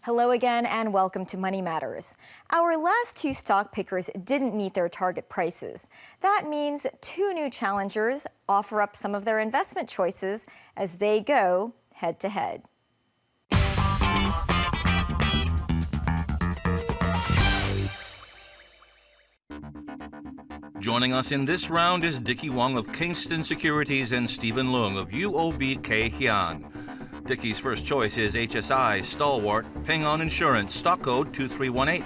Hello again and welcome to Money Matters. Our last two stock pickers didn't meet their target prices. That means two new challengers offer up some of their investment choices as they go head to head. Joining us in this round is Dickie Wong of Kingston Securities and Stephen Leung of UOB Kay Hian. Dickie's first choice is HSI stalwart Ping An Insurance, stock code 2318,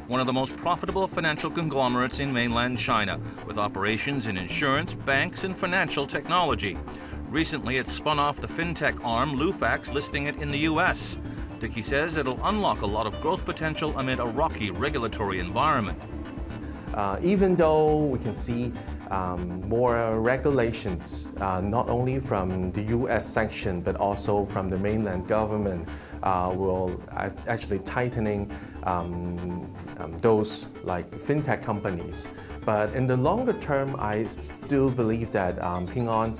one of the most profitable financial conglomerates in mainland China, with operations in insurance, banks, and financial technology. Recently, it spun off the fintech arm Lufax, listing it in the U.S. Dickie says it'll unlock a lot of growth potential amid a rocky regulatory environment. Even though we can see more regulations, not only from the U.S. sanction, but also from the mainland government, will actually tightening those like fintech companies. But in the longer term, I still believe that Ping An,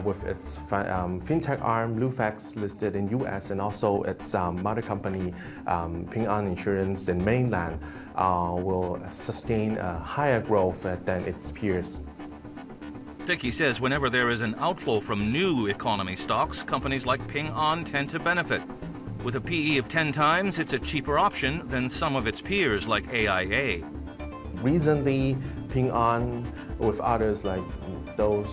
with its fintech arm Lufax listed in U.S. and also its mother company Ping An Insurance in mainland, will sustain a higher growth than its peers. Dickie says whenever there is an outflow from new economy stocks, companies like Ping An tend to benefit. With a PE of 10 times, it's a cheaper option than some of its peers like AIA. Recently, Ping An, with others like those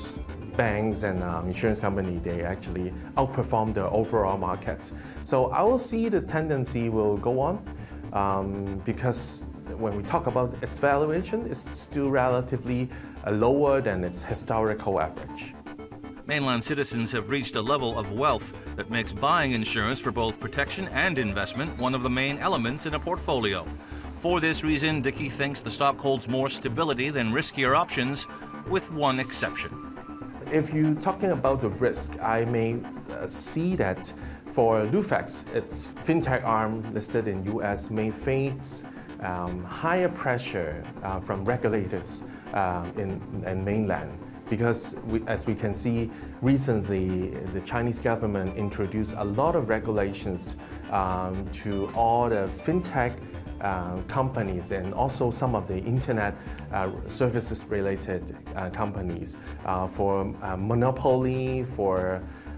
banks and insurance companies, they actually outperform the overall market. So I will see the tendency will go on because when we talk about its valuation, it's still relatively lower than its historical average. Mainland citizens have reached a level of wealth that makes buying insurance for both protection and investment one of the main elements in a portfolio. For this reason, Dickie thinks the stock holds more stability than riskier options, with one exception. If you're talking about the risk, I may see that for Lufax, its fintech arm listed in U.S. may face higher pressure from regulators in mainland. Because as we can see, recently the Chinese government introduced a lot of regulations to all the fintech companies and also some of the internet services related companies for monopoly,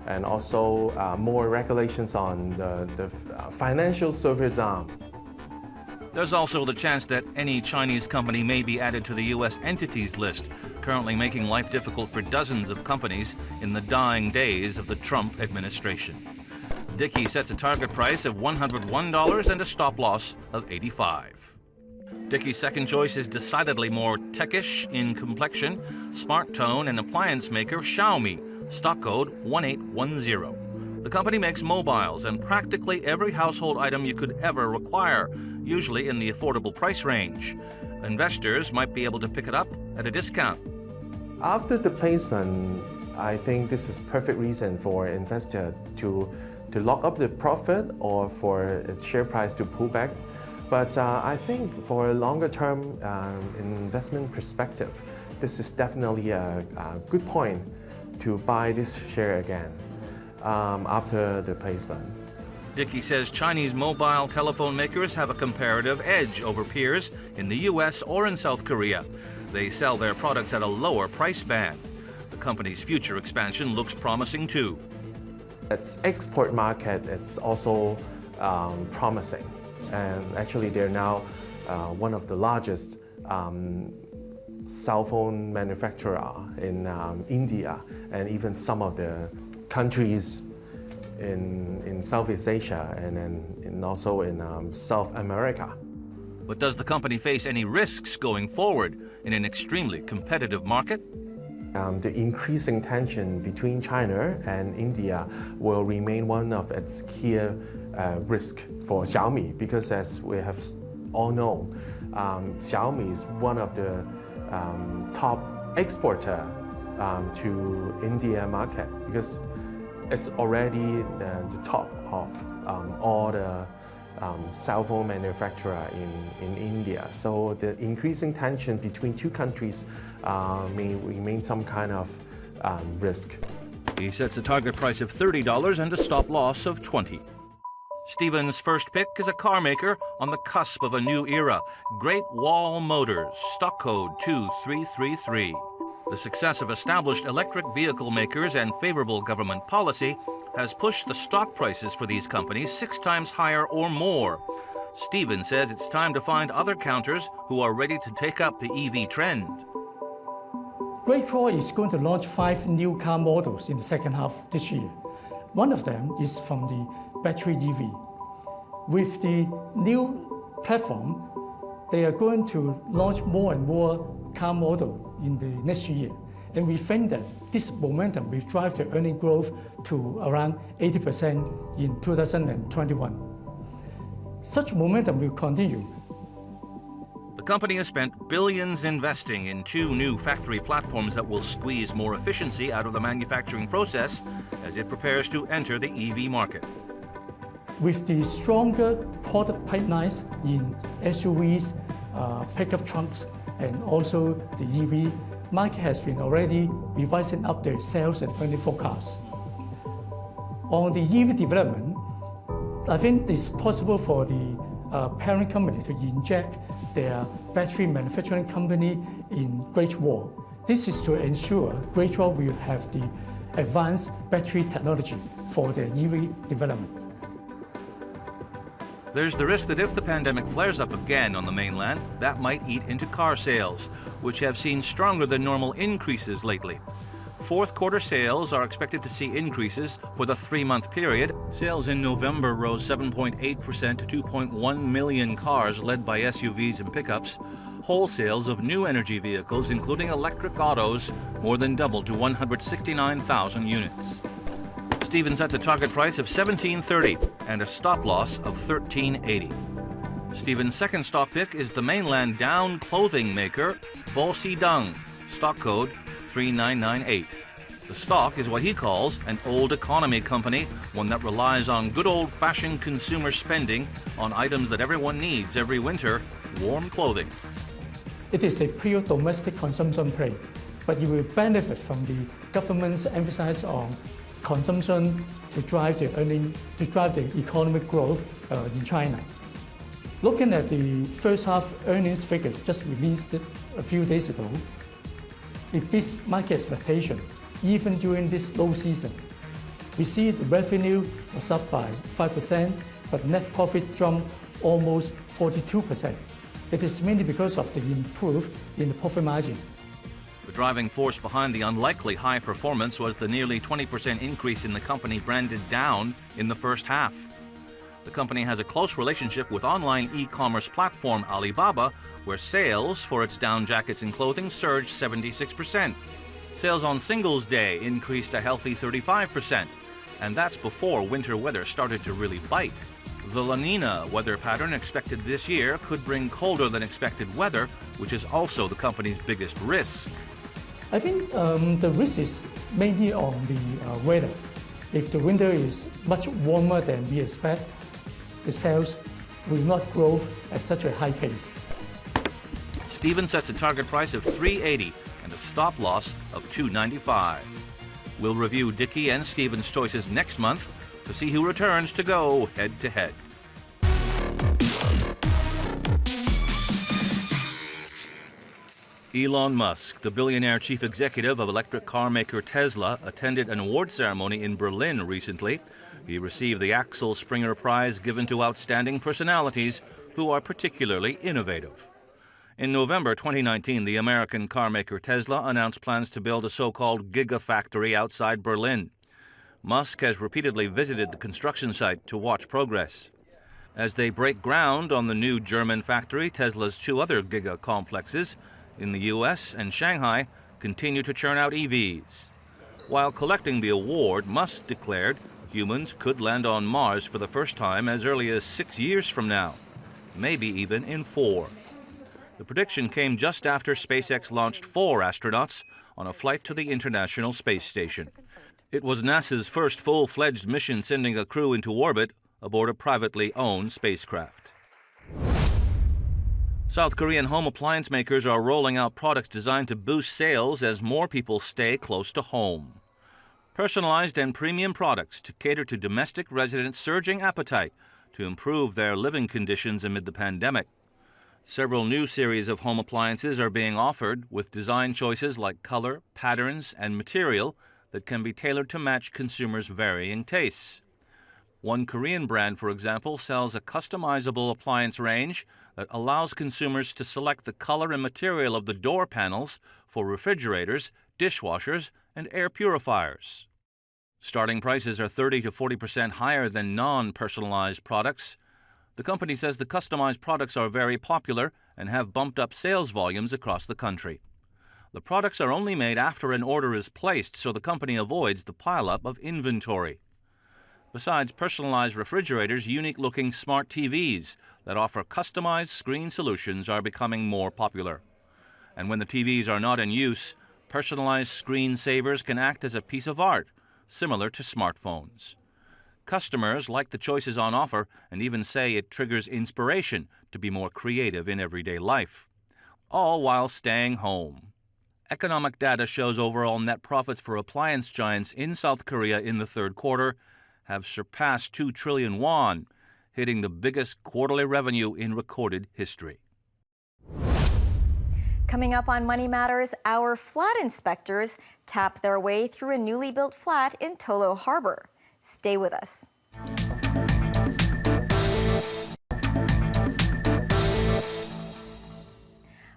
and also more regulations on the financial service arm. There's also the chance that any Chinese company may be added to the U.S. entities list, currently making life difficult for dozens of companies in the dying days of the Trump administration. Dickie sets a target price of $101 and a stop loss of 85. Dickie's second choice is decidedly more techish in complexion, smart tone and appliance maker Xiaomi, stock code 1810. The company makes mobiles and practically every household item you could ever require, usually in the affordable price range. Investors might be able to pick it up at a discount. After the placement, I think this is perfect reason for an investor to lock up the profit or for its share price to pull back. But I think for a longer term investment perspective, this is definitely a good point to buy this share again after the placement. Dickie says Chinese mobile telephone makers have a comparative edge over peers in the U.S. or in South Korea. They sell their products at a lower price band. The company's future expansion looks promising too. Its export market is also promising, and actually they're now one of the largest cell phone manufacturer in India and even some of the countries in Southeast Asia and also in South America. But does the company face any risks going forward in an extremely competitive market? The increasing tension between China and India will remain one of its key risks for Xiaomi, because as we have all known, Xiaomi is one of the top exporter to India market, because it's already the top of all the cell phone manufacturer in India. So the increasing tension between two countries may remain some kind of risk. He sets a target price of $30 and a stop loss of 20. Stephen's first pick is a car maker on the cusp of a new era, Great Wall Motors, stock code 2333. The success of established electric vehicle makers and favorable government policy has pushed the stock prices for these companies 6 times higher or more. Stephen says it's time to find other counters who are ready to take up the EV trend. Great Wall is going to launch 5 new car models in the second half this year. One of them is from the battery EV. With the new platform, they are going to launch more and more car model in the next year. And we think that this momentum will drive the earning growth to around 80% in 2021. Such momentum will continue. The company has spent billions investing in 2 new factory platforms that will squeeze more efficiency out of the manufacturing process as it prepares to enter the EV market. With the stronger product pipelines in SUVs, pickup trucks, and also the EV, market has been already revising up their sales and earning forecasts. On the EV development, I think it's possible for the parent company to inject their battery manufacturing company in Great Wall. This is to ensure Great Wall will have the advanced battery technology for their EV development. There's the risk that if the pandemic flares up again on the mainland, that might eat into car sales, which have seen stronger than normal increases lately. Fourth quarter sales are expected to see increases for the 3-month period. Sales in November rose 7.8% to 2.1 million cars, led by SUVs and pickups. Wholesales of new energy vehicles, including electric autos, more than doubled to 169,000 units. Stephen sets a target price of $17.30 and a stop loss of $13.80. Stephen's second stock pick is the mainland down clothing maker Bosi Dung, stock code 3998. The stock is what he calls an old economy company, one that relies on good old-fashioned consumer spending on items that everyone needs every winter, warm clothing. It is a pure domestic consumption play, but it will benefit from the government's emphasis on consumption to drive the economic growth in China. Looking at the first half earnings figures just released a few days ago, it beats market expectation even during this low season. We see the revenue was up by 5%, but net profit jumped almost 42%. It is mainly because of the improvement in the profit margin. The driving force behind the unlikely high performance was the nearly 20% increase in the company branded Down in the first half. The company has a close relationship with online e-commerce platform Alibaba, where sales for its down jackets and clothing surged 76%. Sales on Singles Day increased a healthy 35%, and that's before winter weather started to really bite. The La Nina weather pattern expected this year could bring colder than expected weather, which is also the company's biggest risk. I think the risk is mainly on the weather. If the winter is much warmer than we expect, the sales will not grow at such a high pace. Stephen sets a target price of $3.80 and a stop loss of $2.95. We'll review Dickey and Stephen's choices next month to see who returns to go head-to-head. Elon Musk, the billionaire chief executive of electric car maker Tesla, attended an award ceremony in Berlin recently. He received the Axel Springer Prize given to outstanding personalities who are particularly innovative. In November 2019, the American car maker Tesla announced plans to build a so-called gigafactory outside Berlin. Musk has repeatedly visited the construction site to watch progress. As they break ground on the new German factory, Tesla's 2 other giga complexes in the U.S. and Shanghai continue to churn out EVs. While collecting the award, Musk declared humans could land on Mars for the first time as early as 6 years from now, maybe even in 4. The prediction came just after SpaceX launched 4 astronauts on a flight to the International Space Station. It was NASA's first full-fledged mission sending a crew into orbit aboard a privately owned spacecraft. South Korean home appliance makers are rolling out products designed to boost sales as more people stay close to home. Personalized and premium products to cater to domestic residents' surging appetite to improve their living conditions amid the pandemic. Several new series of home appliances are being offered with design choices like color, patterns, and material that can be tailored to match consumers' varying tastes. One Korean brand, for example, sells a customizable appliance range that allows consumers to select the color and material of the door panels for refrigerators, dishwashers, and air purifiers. Starting prices are 30 to 40% higher than non-personalized products. The company says the customized products are very popular and have bumped up sales volumes across the country. The products are only made after an order is placed, so the company avoids the pileup of inventory. Besides personalized refrigerators, unique-looking smart TVs that offer customized screen solutions are becoming more popular. And when the TVs are not in use, personalized screen savers can act as a piece of art, similar to smartphones. Customers like the choices on offer and even say it triggers inspiration to be more creative in everyday life, all while staying home. Economic data shows overall net profits for appliance giants in South Korea in the third quarter have surpassed 2 trillion won, hitting the biggest quarterly revenue in recorded history. Coming up on Money Matters, our flat inspectors tap their way through a newly built flat in Tolo Harbor. Stay with us.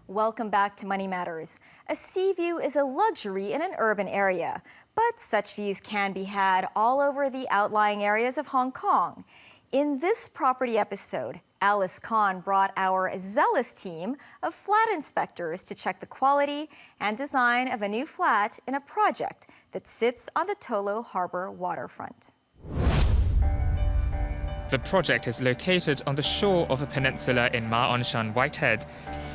Welcome back to Money Matters. A sea view is a luxury in an urban area, but such views can be had all over the outlying areas of Hong Kong. In this property episode, Alice Kahn brought our zealous team of flat inspectors to check the quality and design of a new flat in a project that sits on the Tolo Harbor waterfront. The project is located on the shore of a peninsula in Ma On Shan, Whitehead,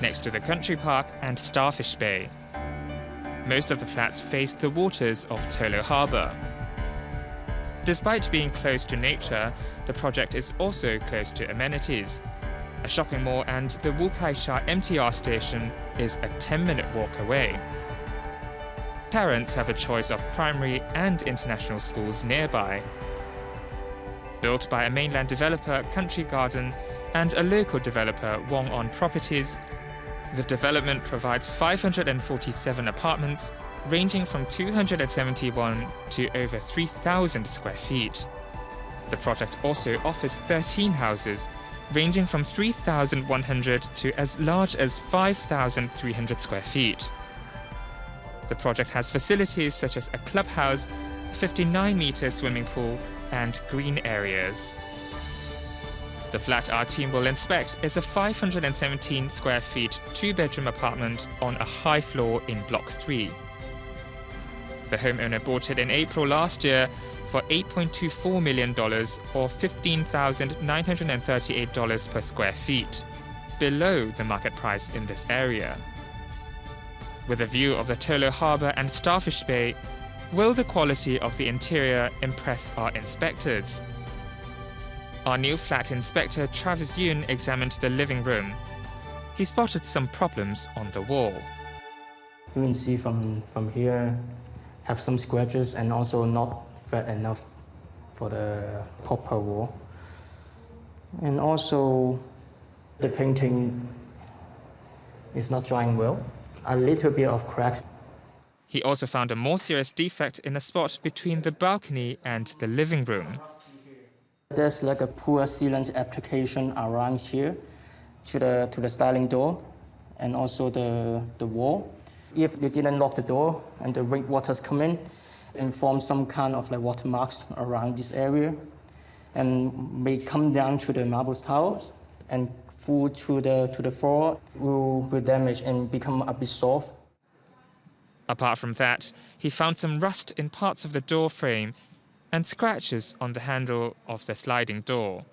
next to the Country Park and Starfish Bay. Most of the flats face the waters of Tolo Harbor. Despite being close to nature, the project is also close to amenities. A shopping mall and the Wu Kai Sha MTR station is a 10-minute walk away. Parents have a choice of primary and international schools nearby. Built by a mainland developer, Country Garden, and a local developer, Wong On Properties, the development provides 547 apartments, ranging from 271 to over 3,000 square feet. The project also offers 13 houses, ranging from 3,100 to as large as 5,300 square feet. The project has facilities such as a clubhouse, a 59-meter swimming pool, and green areas. The flat our team will inspect is a 517 square feet, 2-bedroom apartment on a high floor in Block 3. The homeowner bought it in April last year for $8.24 million or $15,938 per square feet, below the market price in this area. With a view of the Tolo Harbor and Starfish Bay, will the quality of the interior impress our inspectors? Our new flat inspector, Travis Yun, examined the living room. He spotted some problems on the wall. You can see from here, have some scratches and also not flat enough for the proper wall. And also, the painting is not drying well. A little bit of cracks. He also found a more serious defect in a spot between the balcony and the living room. There's like a poor sealant application around here to the sliding door and also the wall. If you didn't lock the door and the rainwaters come in and form some kind of like watermarks around this area and may come down to the marble tiles and fall to the floor, will damage and become a bit soft. Apart from that, he found some rust in parts of the door frame and scratches on the handle of the sliding door.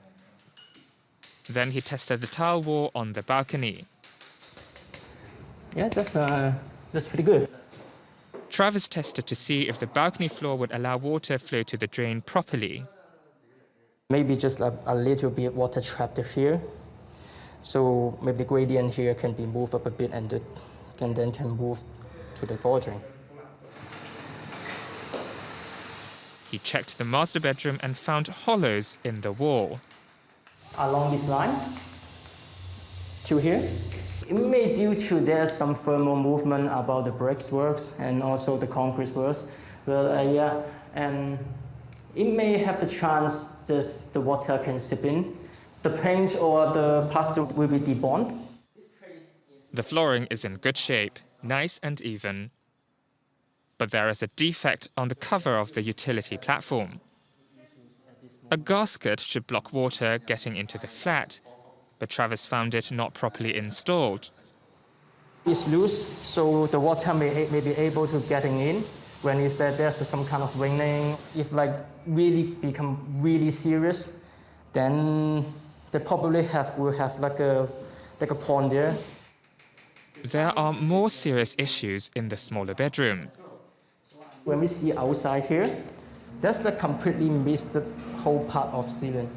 Then he tested the tile wall on the balcony. Yeah, that's pretty good. Travis tested to see if the balcony floor would allow water flow to the drain properly. Maybe just a little bit water trapped here. So maybe the gradient here can be moved up a bit and then can move to the floor drain. He checked the master bedroom and found hollows in the wall. along this line to here. It may be due to there's some thermal movement about the bricks works and also the concrete works. Well, and it may have a chance that the water can seep in. The paint or the plaster will be debonded. The flooring is in good shape, nice and even. But there is a defect on the cover of the utility platform. A gasket should block water getting into the flat, but Travis found it not properly installed. It's loose, so the water may be able to getting in when there's some kind of raining. If really become really serious, then they probably will have like a pond there. There are more serious issues in the smaller bedroom. When we see outside here, that's completely missed the whole part of ceiling.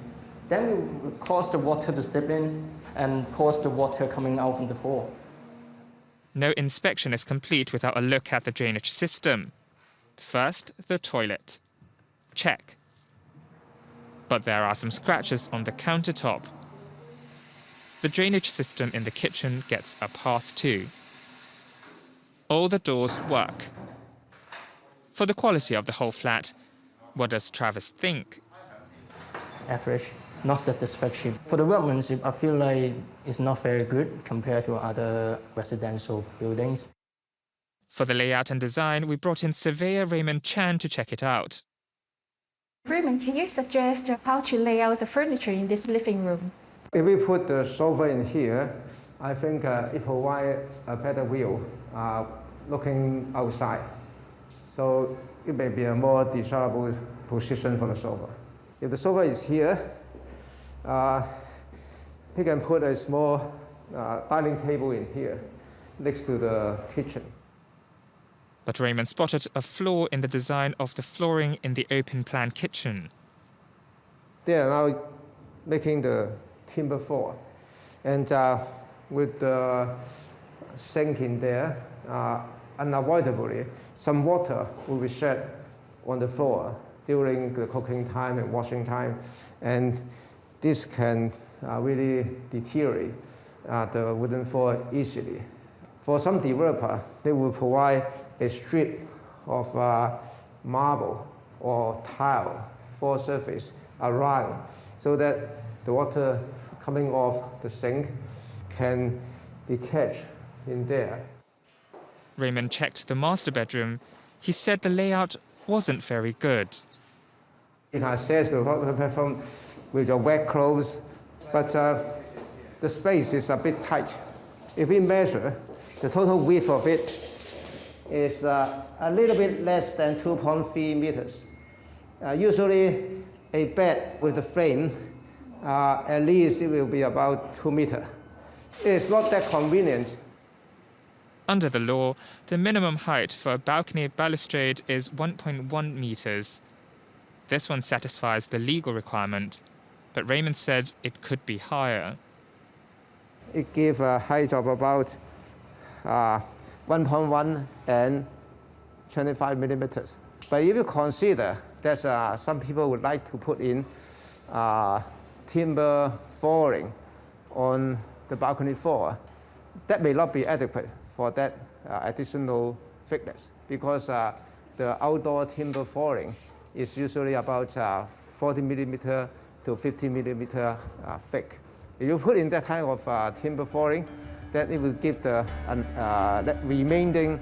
Then it will cause the water to seep in and cause the water coming out from the floor. No inspection is complete without a look at the drainage system. First, the toilet. Check. But there are some scratches on the countertop. The drainage system in the kitchen gets a pass too. All the doors work. For the quality of the whole flat, what does Travis think? Average, not satisfactory. For the workmanship, I feel like it's not very good compared to other residential buildings. For the layout and design, we brought in surveyor Raymond Chan to check it out. Raymond, can you suggest how to lay out the furniture in this living room? If we put the sofa in here, I think it provides a better view looking outside. So it may be a more desirable position for the sofa. If the sofa is here, he can put a small dining table in here next to the kitchen. But Raymond spotted a flaw in the design of the flooring in the open-plan kitchen. They are now making the timber floor. And with the sink in there, unavoidably, some water will be shed on the floor during the cooking time and washing time. And this can really deteriorate the wooden floor easily. For some developer, they will provide a strip of marble or tile floor surface around so that the water coming off the sink can be catch in there. Raymond checked the master bedroom. He said the layout wasn't very good. You can access the water platform with your wet clothes, but the space is a bit tight. If we measure, the total width of it is a little bit less than 2.3 meters. Usually, a bed with the frame, at least it will be about 2 meters. It's not that convenient. Under the law, the minimum height for a balcony balustrade is 1.1 meters. This one satisfies the legal requirement, but Raymond said it could be higher. It gives a height of about 1.1 and 25 millimeters. But if you consider that some people would like to put in timber flooring on the balcony floor, that may not be adequate for that additional thickness, because the outdoor timber flooring is usually about 40 millimeter to 50 millimeter thick. If you put in that type of timber flooring, then it will give the remaining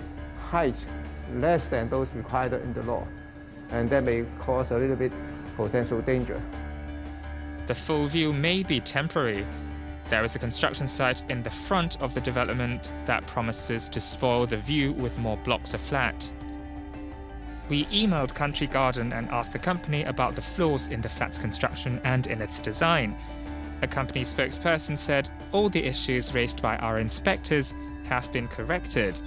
height less than those required in the law. And that may cause a little bit potential danger. The full view may be temporary. There is a construction site in the front of the development that promises to spoil the view with more blocks of flat. We emailed Country Garden and asked the company about the flaws in the flat's construction and in its design. A company spokesperson said all the issues raised by our inspectors have been corrected.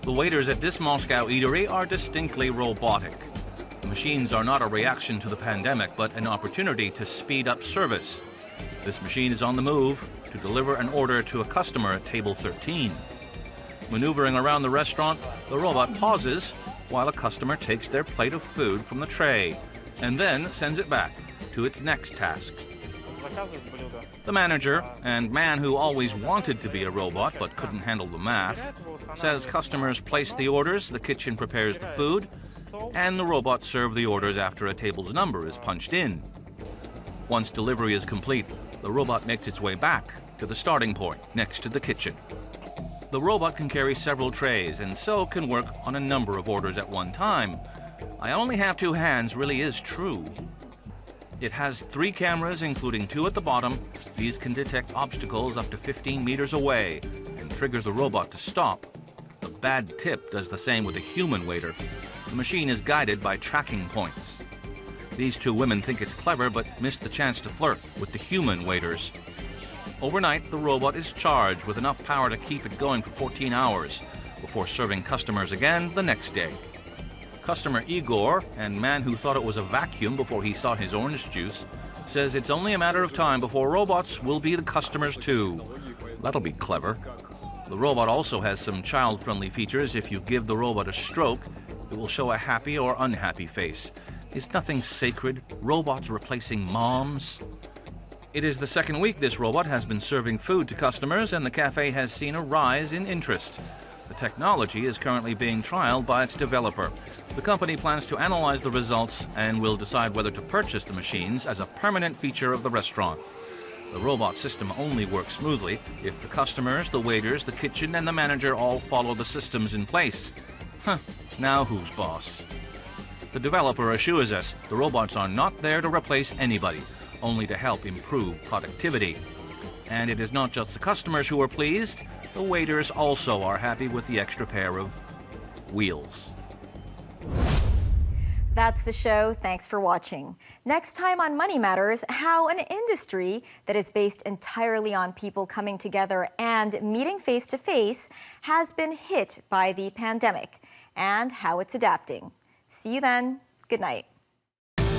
The waiters at this Moscow eatery are distinctly robotic. The machines are not a reaction to the pandemic, but an opportunity to speed up service. This machine is on the move to deliver an order to a customer at table 13. Maneuvering around the restaurant, the robot pauses while a customer takes their plate of food from the tray and then sends it back to its next task. The manager, and man who always wanted to be a robot but couldn't handle the math, says customers place the orders, the kitchen prepares the food, and the robot serves the orders after a table's number is punched in. Once delivery is complete, the robot makes its way back to the starting point next to the kitchen. The robot can carry several trays and so can work on a number of orders at one time. "I only have 2 hands" really is true. It has 3 cameras, including 2 at the bottom. These can detect obstacles up to 15 meters away and trigger the robot to stop. The bad tip does the same with a human waiter. The machine is guided by tracking points. These 2 women think it's clever but miss the chance to flirt with the human waiters. Overnight, the robot is charged with enough power to keep it going for 14 hours before serving customers again the next day. Customer Igor, and man who thought it was a vacuum before he saw his orange juice, says it's only a matter of time before robots will be the customers too. That'll be clever. The robot also has some child-friendly features. If you give the robot a stroke, it will show a happy or unhappy face. Is nothing sacred? Robots replacing moms? It is the second week this robot has been serving food to customers, and the cafe has seen a rise in interest. The technology is currently being trialed by its developer. The company plans to analyze the results and will decide whether to purchase the machines as a permanent feature of the restaurant. The robot system only works smoothly if the customers, the waiters, the kitchen, and the manager all follow the systems in place. Now who's boss? The developer assures us the robots are not there to replace anybody, only to help improve productivity. And it is not just the customers who are pleased. The waiters also are happy with the extra pair of wheels. That's the show. Thanks for watching. Next time on Money Matters, how an industry that is based entirely on people coming together and meeting face to face has been hit by the pandemic and how it's adapting. See you then. Good night.